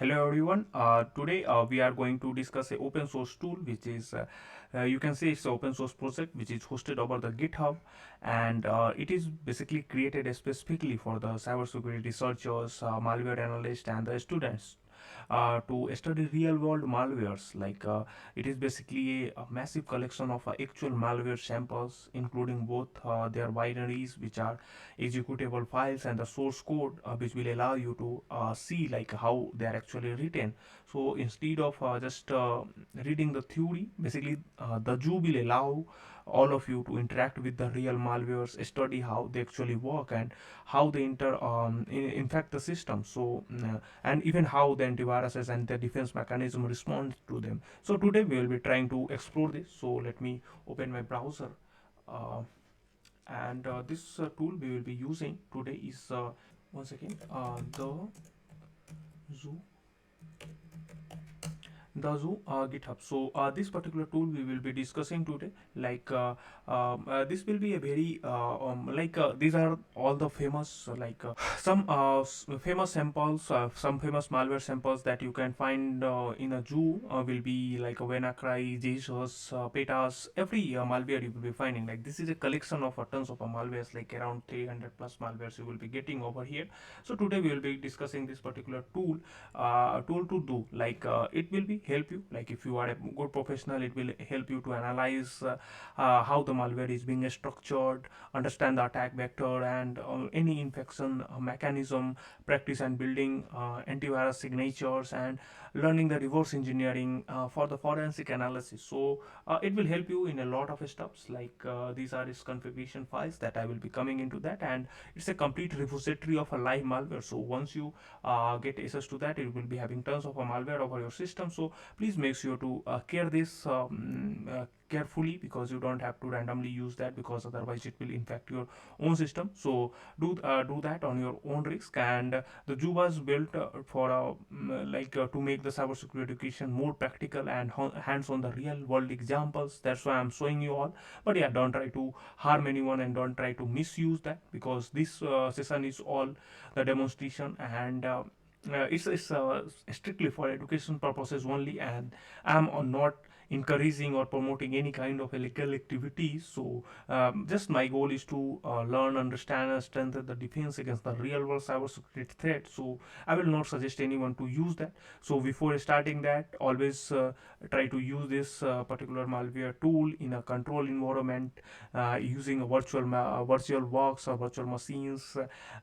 Hello everyone. Today we are going to discuss a open source tool which is you can say it's an open source project which is hosted over the GitHub, and it is basically created specifically for the cybersecurity researchers, malware analysts, and the students to study real world malwares. It is basically a massive collection of actual malware samples, including both their binaries, which are executable files, and the source code, which will allow you to see like how they are actually written. So instead of just reading the theory, basically the zoo will allow all of you to interact with the real malwares, study how they actually work, and how they infect the system. And even how the antiviruses and the defense mechanism respond to them. So today we will be trying to explore this. So let me open my browser. Uh, and this tool we will be using today is once again the zoo the Zoo GitHub. So this particular tool we will be discussing today. This will be a very these are all the famous some famous samples, some famous malware samples that you can find in a zoo will be like WannaCry, Jesus, Petas. Every malware you will be finding. Like this is a collection of tons of malwares, like around 300 plus malwares you will be getting over here. So today we will be discussing this particular tool to do it will be help you, like if you are a good professional, it will help you to analyze how the malware is being structured, understand the attack vector, and any infection mechanism, practice and building antivirus signatures, and learning the reverse engineering for the forensic analysis. So it will help you in a lot of steps. These are its configuration files that I will be coming into that, and it's a complete repository of a live malware. So once you get access to that, it will be having tons of malware over your system. So please make sure to care this carefully, because you don't have to randomly use that, because otherwise it will infect your own system. So do that on your own risk. And the Zoo was built for to make the cybersecurity education more practical and hands on the real world examples. That's why I'm showing you all. But yeah, don't try to harm anyone and don't try to misuse that, because this session is all the demonstration, and it's strictly for education purposes only, and I'm not encouraging or promoting any kind of illegal activities. So just my goal is to learn, understand, and strengthen the defense against the real world cybersecurity threat. So I will not suggest anyone to use that. So before starting that, always try to use this particular malware tool in a control environment, using a virtual box or virtual machines,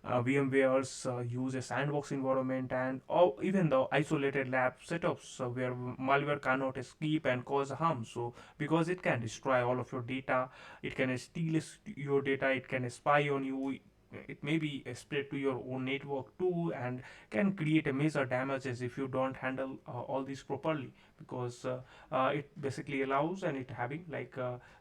VMwares, use a sandbox environment, and even the isolated lab setups where malware cannot escape and cause harm. So because it can destroy all of your data, it can steal your data, it can spy on you, it may be spread to your own network too, and can create a major damages if you don't handle all this properly. Because it basically allows, and it having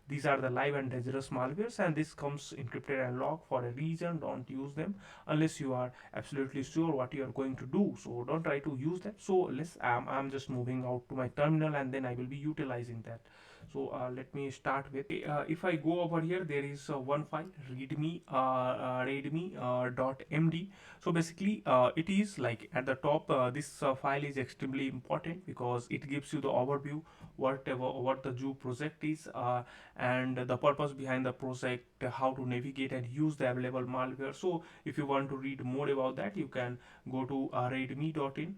these are the live and dangerous malwares, and this comes encrypted and locked for a reason. Don't use them unless you are absolutely sure what you are going to do. So don't try to use that. So I'm just moving out to my terminal, and then I will be utilizing that. So let me start with if I go over here, there is one file, readme.md. So basically it is like at the top, this file is extremely important because it gives you the overview what the Zoo project is, and the purpose behind the project, how to navigate and use the available malware. So if you want to read more about that, you can go to readme.in.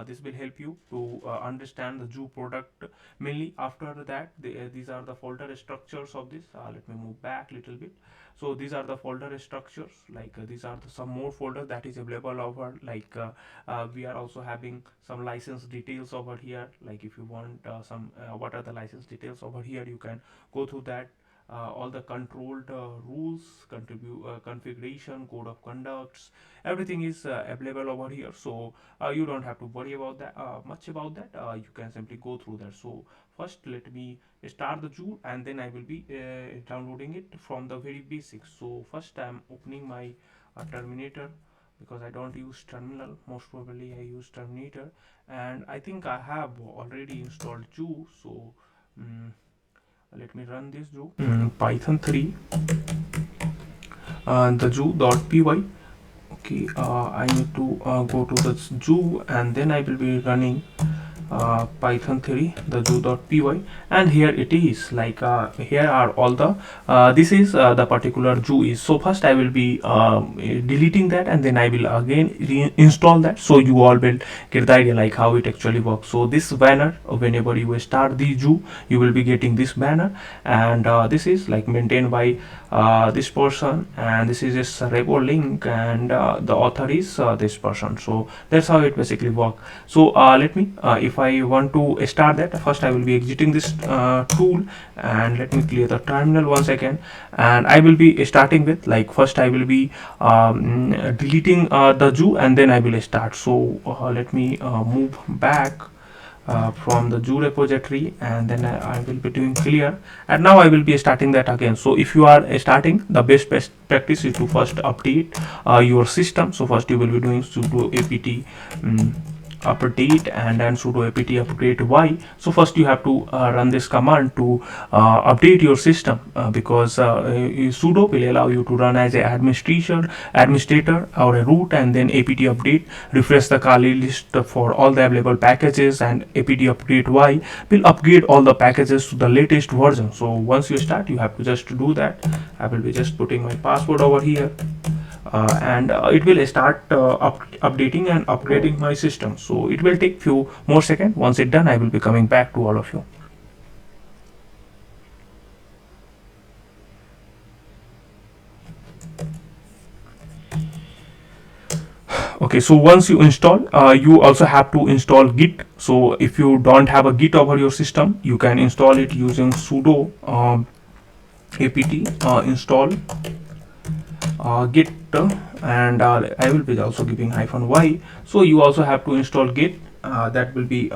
This will help you to understand the Zoo product mainly. After that, these are the folder structures of this. Let me move back a little bit. So these are the folder structures. These are some more folders that is available over. We are also having some license details over here. Like if you want some what are the license details over here, you can go through that. All the controlled rules, configuration, code of conducts, everything is available over here. So you don't have to worry about that much about that. You can simply go through that. So first let me start the Joule, and then I will be downloading it from the very basics. So first I'm opening my Terminator, because I don't use terminal. Most probably I use Terminator, and I think I have already installed Joule. So mm let me run this Zoo. Python 3 and the zoo.py. Okay, I need to go to the zoo, and then I will be running python 3 the zoo.py, and here it is. Like here are all the this is the particular zoo is. So first I will be deleting that, and then I will again reinstall that, so you all will get the idea like how it actually works. So this banner, whenever you start the zoo, you will be getting this banner, and this is like maintained by this person, and this is just a repo link, and the author is this person. So that's how it basically works. So let me if I want to start that, first I will be exiting this tool, and let me clear the terminal once again, and I will be starting with, like, first I will be deleting the zoo, and then I will start. So let me move back from the zoo repository, and then I will be doing clear, and now I will be starting that again. So if you are starting, the best practice is to first update your system. So first you will be doing sudo apt update, and then sudo apt upgrade y. So first you have to run this command to update your system, because sudo will allow you to run as a administrator or a root, and then apt update refresh the kali list for all the available packages, and apt upgrade y will upgrade all the packages to the latest version. So once you start, you have to just do that. I will be just putting my password over here, and it will start updating and upgrading my system. So it will take few more seconds. Once it's done, I will be coming back to all of you. Okay, so once you install, you also have to install git. So if you don't have a git over your system, you can install it using sudo apt install git, and I will be also giving -y. So you also have to install git. That will be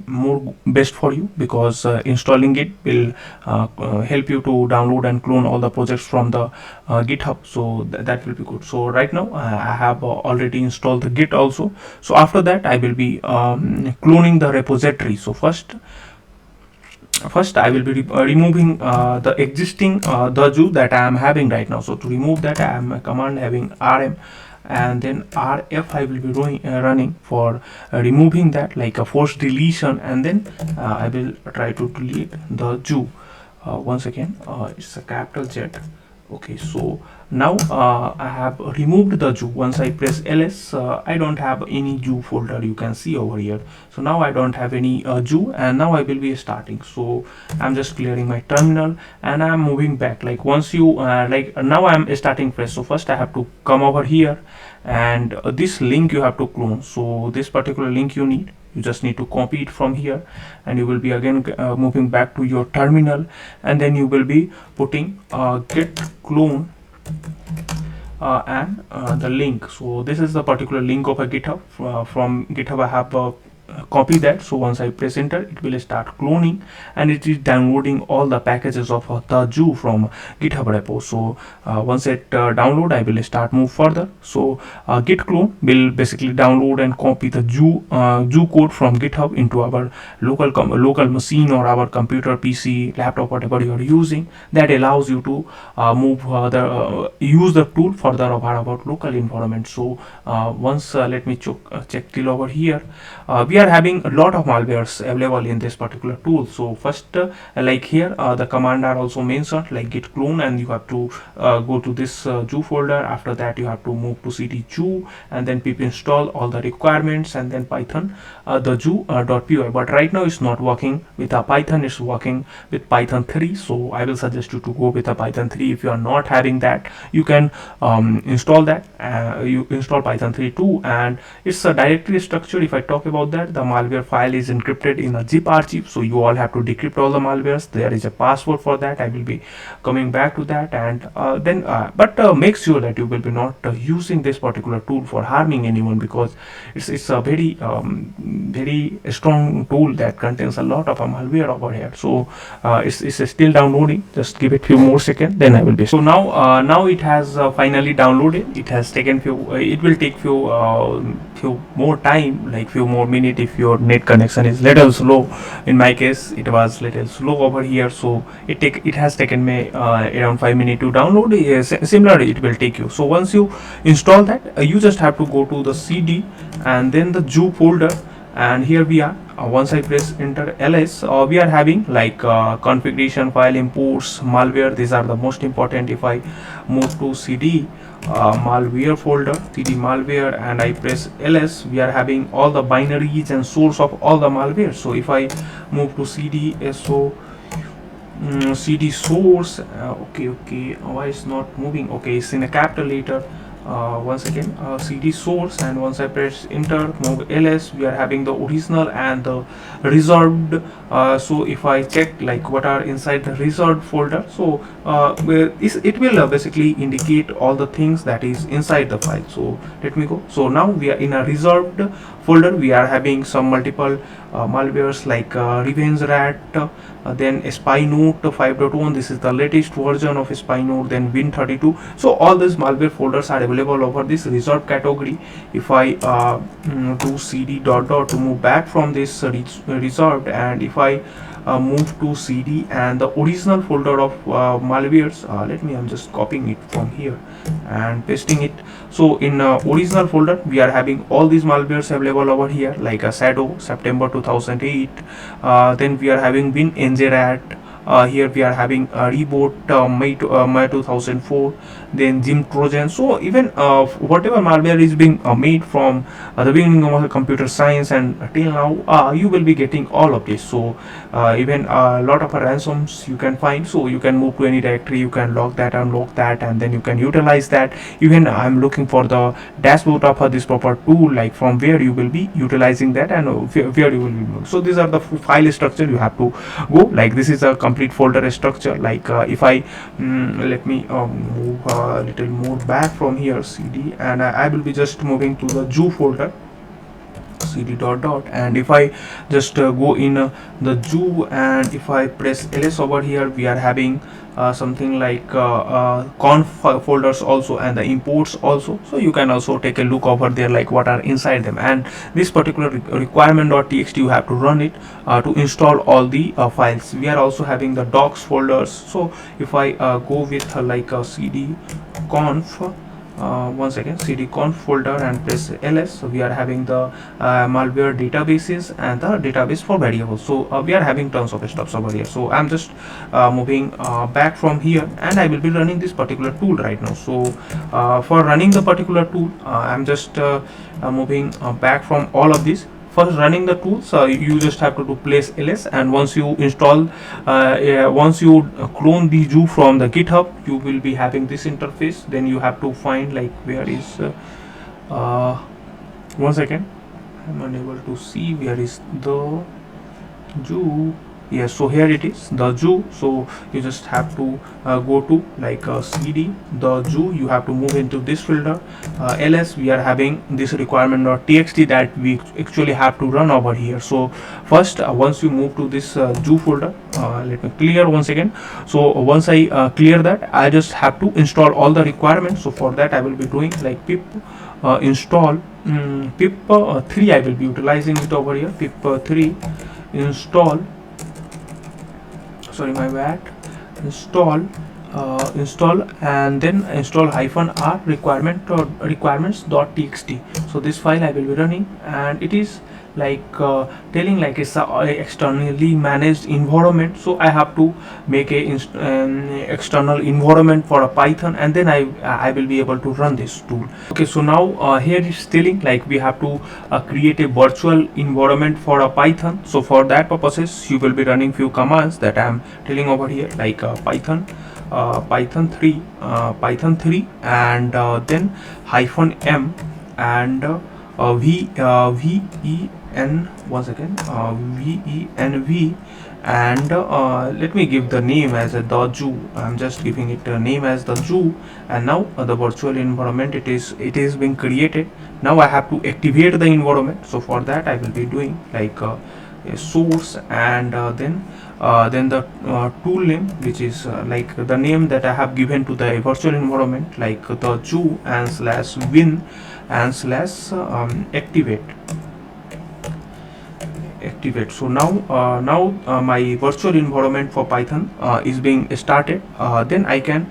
more best for you, because installing it will help you to download and clone all the projects from the github. So that will be good. So right now I have already installed the git also. So after that I will be cloning the repository. So first I will be removing the existing the zoo that I am having right now. So to remove that, I am a command having rm, and then rf I will be running for removing that, like a forced deletion, and then I will try to delete the zoo. Once again, it's a capital Z. Okay, so now I have removed the zoo. Once I press ls, I don't have any zoo folder, you can see over here. So now I don't have any zoo, and now I will be starting. So I'm just clearing my terminal, and I'm moving back. Like once you like now I'm starting fresh. So first I have to come over here, and this link you have to clone. So this particular link you just need to copy it from here, and you will be again moving back to your terminal, and then you will be putting git clone and the link. So this is the particular link of a github. From github I have copy that. So once I press enter, it will start cloning, and it is downloading all the packages of the zoo from github repo. So once it download, I will start move further. So git clone will basically download and copy the zoo code from github into our local machine, or our computer, PC, laptop, whatever you are using. That allows you to move the use the tool further over our local environment. So once let me check till over here, we are having a lot of malwares available in this particular tool. So first like here the command are also mentioned, like git clone, and you have to go to this zoo folder. After that you have to move to cd zoo, and then pip install all the requirements, and then python the zoo.py. But right now it's not working with a python, it's working with python 3. So I will suggest you to go with a python 3. If you are not having that, you can install that. You install python 3 too, and it's a directory structure. If I talk about that, the malware file is encrypted in a zip archive, so you all have to decrypt all the malwares. There is a password for that. I will be coming back to that, and then make sure that you will be not using this particular tool for harming anyone, because it's a very very strong tool that contains a lot of malware over here. So it's still downloading. Just give it few more seconds, then I will be. So now it has finally downloaded. It has taken few. It will take few more time, like few more minutes if your net connection is little slow. In my case, it was little slow over here, so it has taken me around 5 minutes to download. Similarly, it will take you. So once you install that, you just have to go to the CD and then the zoo folder, and here we are. Once I press enter ls, we are having like configuration file, imports, malware. These are the most important. If I move to CD malware folder, CD malware, and I press ls, we are having all the binaries and source of all the malware. So if I move to CD CD source, okay, why is not moving? Okay, it's in a capital letter. Once again, CD source, and once I press enter, move ls, we are having the original and the reserved. So if I check like what are inside the reserved folder, so it will basically indicate all the things that is inside the file. So let me go. So now we are in a reserved folder. We are having some multiple malwares like revenge rat, then SpyNote 5.1. This is the latest version of SpyNote. Then Win32. So all these malware folders are available over this reserved category. If I do CD dot dot to move back from this reserved, and if I move to CD and the original folder of malwares, I'm just copying it from here and pasting it. So in original folder, we are having all these malwares available over here, like a Shadow September 2008. Then we are having WinNJRat. Here we are having Reboot May 2004. Then Jim Trojan. So even whatever malware is being made from the beginning of computer science and till now, you will be getting all of this. So even a lot of ransoms you can find. So you can move to any directory, you can log that, unlock that, and then you can utilize that. Even I'm looking for the dashboard of this proper tool, like from where you will be utilizing that and where you will be. So these are the file structure you have to go. Like this is a complete folder structure. Like if I let me move a little more back from here, CD, and I will be just moving to the zoo folder, CD dot dot, and if I just go in the zoo, and if I press ls over here, we are having something like conf folders also, and the imports also. So you can also take a look over there, like what are inside them. And this particular requirement.txt, you have to run it to install all the files. We are also having the docs folders. So if I go with like a CD conf, once again CD conf folder, and press ls, so we are having the malware databases and the database for variables. So we are having tons of stuff over here. So I'm just moving back from here, and I will be running this particular tool right now. So for running the particular tool, I'm just moving back from all of this. First, running the tools, you just have to do place ls, and once you install, once you clone the zoo from the GitHub, you will be having this interface. Then you have to find like where is 1 second, I'm unable to see where is the zoo. Yes, so here it is, the zoo. So you just have to go to like CD the zoo, you have to move into this folder. ls, we are having this requirement.txt that we actually have to run over here. So first, once you move to this zoo folder, let me clear once again. So once I clear that, I just have to install all the requirements. So for that, I will be doing like pip install pip 3. I will be utilizing it over here. Pip 3 install, sorry, my bad, install and then install -r requirements.txt. So this file I will be running, and it is like telling like it's a externally managed environment. So I have to make a external environment for a Python, and then I will be able to run this tool. Okay, so now here is telling like we have to create a virtual environment for a Python. So for that purposes, you will be running few commands that I am telling over here, like Python 3 and then -m and N once again VENV, and let me give the name as a TheZoo. I'm just giving it a name as TheZoo, and now the virtual environment it is being created. Now I have to activate the environment. So for that I will be doing like a source, and then the tool name, which is like the name that I have given to the virtual environment, like the zoo and slash win and slash activate. So now my virtual environment for Python is being started. Then I can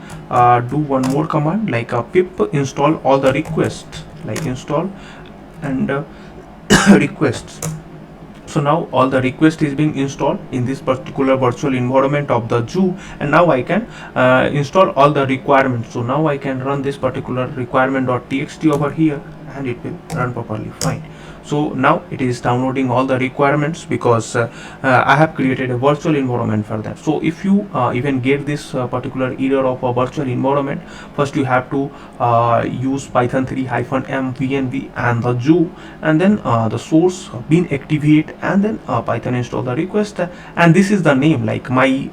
do one more command, like pip install all the requests, like install and requests. So now all the request is being installed in this particular virtual environment of the zoo, and now I can install all the requirements. So now I can run this particular requirement.txt over here, and it will run properly fine. So now it is downloading all the requirements, because I have created a virtual environment for that. So if you even get this particular error of a virtual environment, first you have to use python 3-m vnv and the zoo, and then the source being activate, and then python install the request, and this is the name, like my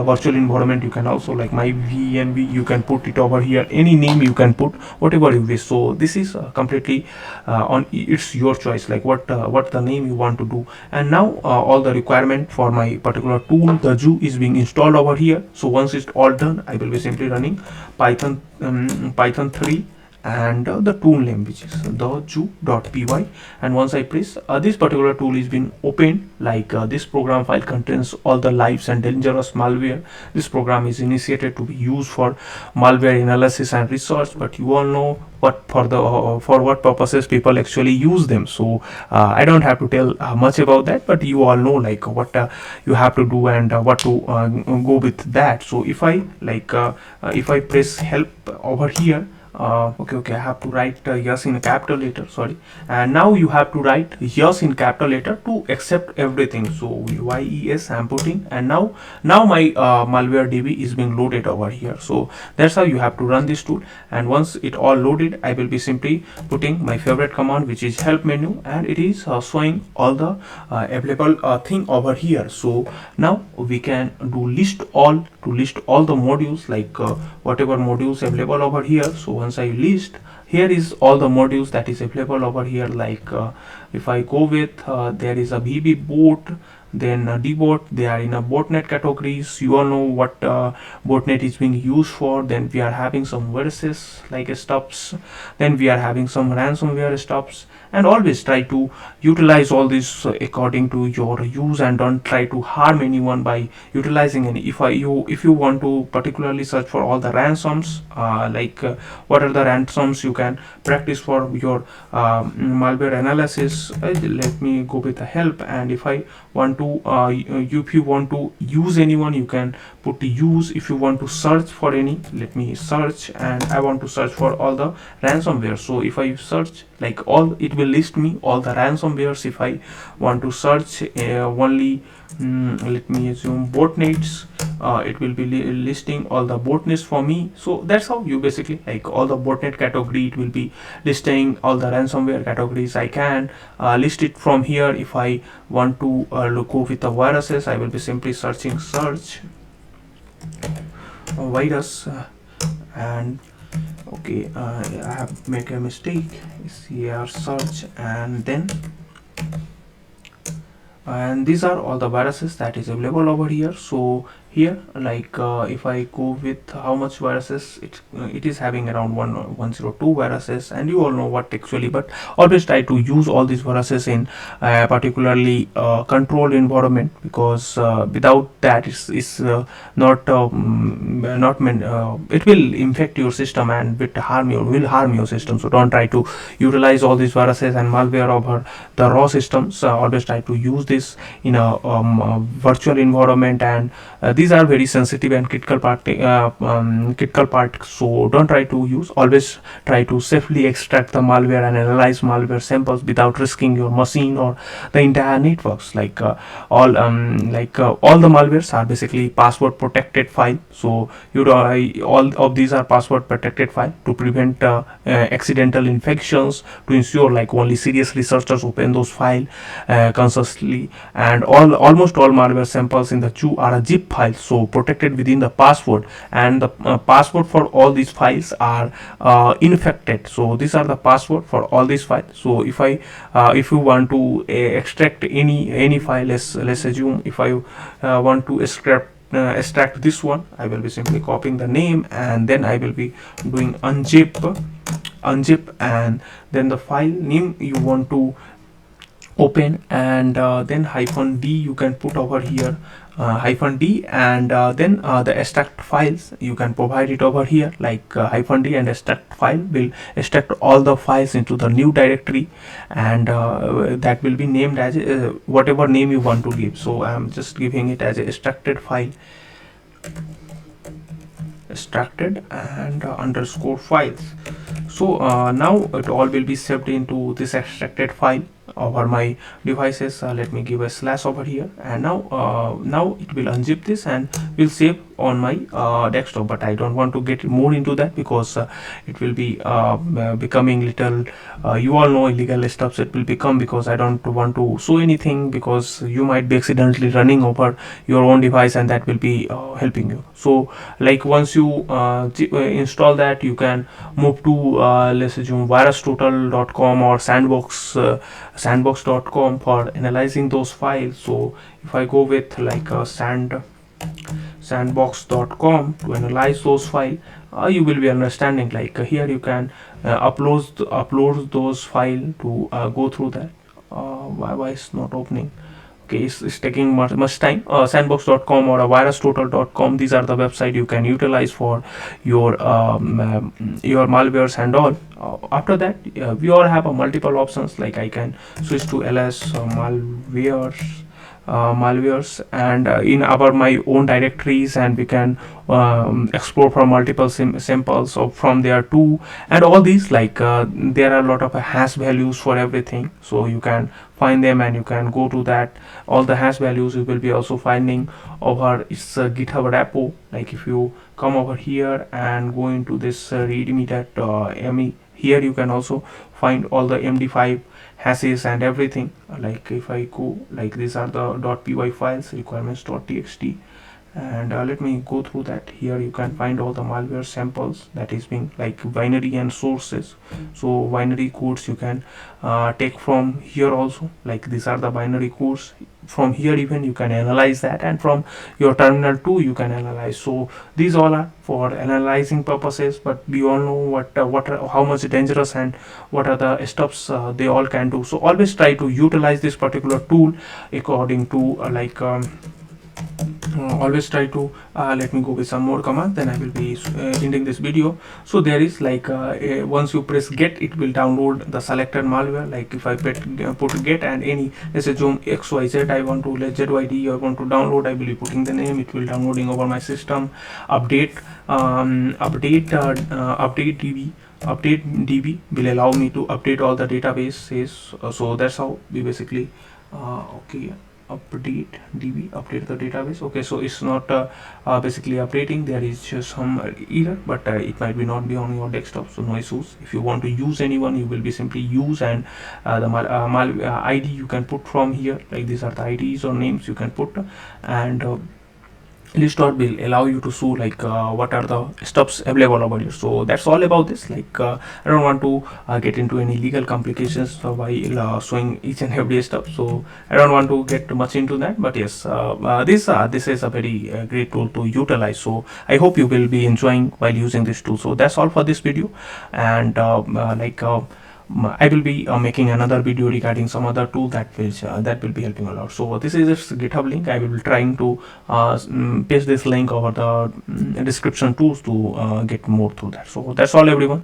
virtual environment. You can also, like my vnv, you can put it over here, any name you can put, whatever you wish. So this is completely on it's your choice, like what the name you want to do. And now all the requirement for my particular tool, the zoo, is being installed over here. So once it's all done, I will be simply running python 3 and the tool name, which is the zoo.py. And once I press, this particular tool is being opened, like this program file contains all the lives and dangerous malware. This program is initiated to be used for malware analysis and research, but you all know what for what purposes people actually use them. So I don't have to tell much about that, but you all know like what you have to do, and what to go with that. So if I press help over here, okay, I have to write yes in a capital letter, sorry. And now you have to write yes in capital letter to accept everything. So yes I'm putting, and now my malware db is being loaded over here. So that's how you have to run this tool. And once it all loaded, I will be simply putting my favorite command, which is help menu, and it is showing all the available thing over here. So now we can do list all, to list all the modules, like whatever modules available over here. So once I list, here is all the modules that is available over here. Like if I go with there is a bb bot, then dbot, they are in a botnet categories. You all know what botnet is being used for. Then we are having some viruses like stuffs, then we are having some ransomware stuffs. And always try to utilize all this according to your use, and don't try to harm anyone by utilizing any. If you want to particularly search for all the ransoms, what are the ransoms you can practice for your malware analysis, let me go with the help. And if I want to if you want to use anyone, you can put use. If you want to search for any, let me search, and I want to search for all the ransomware. So if I search, like all, it will list me all the ransomwares. If I want to search only let me assume botnets, it will be listing all the botnets for me. So that's how you basically, like all the botnet category, it will be listing all the ransomware categories. I can list it from here. If I want to go with the viruses, I will be simply search virus, and okay, I have make a mistake. It's here search, and these are all the viruses that is available over here. So here, like if I go with how much viruses, it is having around 102 viruses, and you all know what actually. But always try to use all these viruses in particularly controlled environment, because without that is not it will infect your system, and will harm your system. So don't try to utilize all these viruses and malware over the raw systems. Always try to use this in a virtual environment. And these are very sensitive and critical part, so don't try to use. Always try to safely extract the malware and analyze malware samples without risking your machine or the entire networks. All the malwares are basically password protected file, so all of these are password protected file to prevent accidental infections, to ensure like only serious researchers open those files consciously. And almost all malware samples in the zoo are a zip file, so protected within the password, and the password for all these files are infected. So these are the password for all these files. So if you want to extract any file, let's assume if I want to extract this one, I will be simply copying the name, and then I will be doing unzip, and then the file name you want to open, and then -d you can put over here, -d, and then the extract files you can provide it over here, like -d, and extract file will extract all the files into the new directory, and that will be named as whatever name you want to give. So I'm just giving it as a extracted file, extracted, and underscore files. So now it all will be saved into this extracted file over my devices. Let me give a slash over here, and now it will unzip this and will save on my desktop. But I don't want to get more into that, because it will be becoming little, you all know illegal stuff it will become, because I don't want to show anything, because you might be accidentally running over your own device, and that will be helping you. So like once you install that, you can move to let's assume virustotal.com or sandbox.com for analyzing those files. So if I go with like sandbox.com to analyze those files, you will be understanding like here you can upload those files to go through that. Why it's not opening? Okay, it's taking much time. Sandbox.com or virustotal.com, these are the website you can utilize for your malwares and all. After that, we all have a multiple options, like I can switch to ls malwares, and in my own directories, and we can explore for multiple samples of from there too. And all these, like there are a lot of hash values for everything, so you can find them and you can go to that. All the hash values you will be also finding over its GitHub repo. Like if you come over here and go into this readme.me, here you can also find all the MD5 hashes and everything. Like if I go, like these are the .py files, requirements.txt, and let me go through that. Here you can find all the malware samples that is being like binary and sources. So binary codes you can take from here also, like these are the binary codes. From here even you can analyze that, and from your terminal too you can analyze. So these all are for analyzing purposes, but we all know how much dangerous and what are the stuffs they all can do. So always try to utilize this particular tool according to always try to let me go with some more commands, then I will be ending this video. So there is like once you press get, it will download the selected malware. Like if I put get and any, let's assume xyz I want to, let zyd I want to download, I will be putting the name, it will downloading over my system. Update db will allow me to update all the databases. So that's how we basically okay, update the database. Okay, so it's not basically updating, there is just some error, but it might be not be on your desktop, so no issues. If you want to use anyone, you will be simply use, and the id you can put from here, like these are the ids or names you can put, and list.out will allow you to show like what are the stuffs available over here. So that's all about this. Like I don't want to get into any legal complications while showing each and every stuff, so I don't want to get much into that. But yes, this is a very great tool to utilize, so I hope you will be enjoying while using this tool. So that's all for this video, and I will be making another video regarding some other tool that will be helping a lot. So this is just GitHub link. I will be trying to paste this link over the description tools to get more through that. So that's all everyone.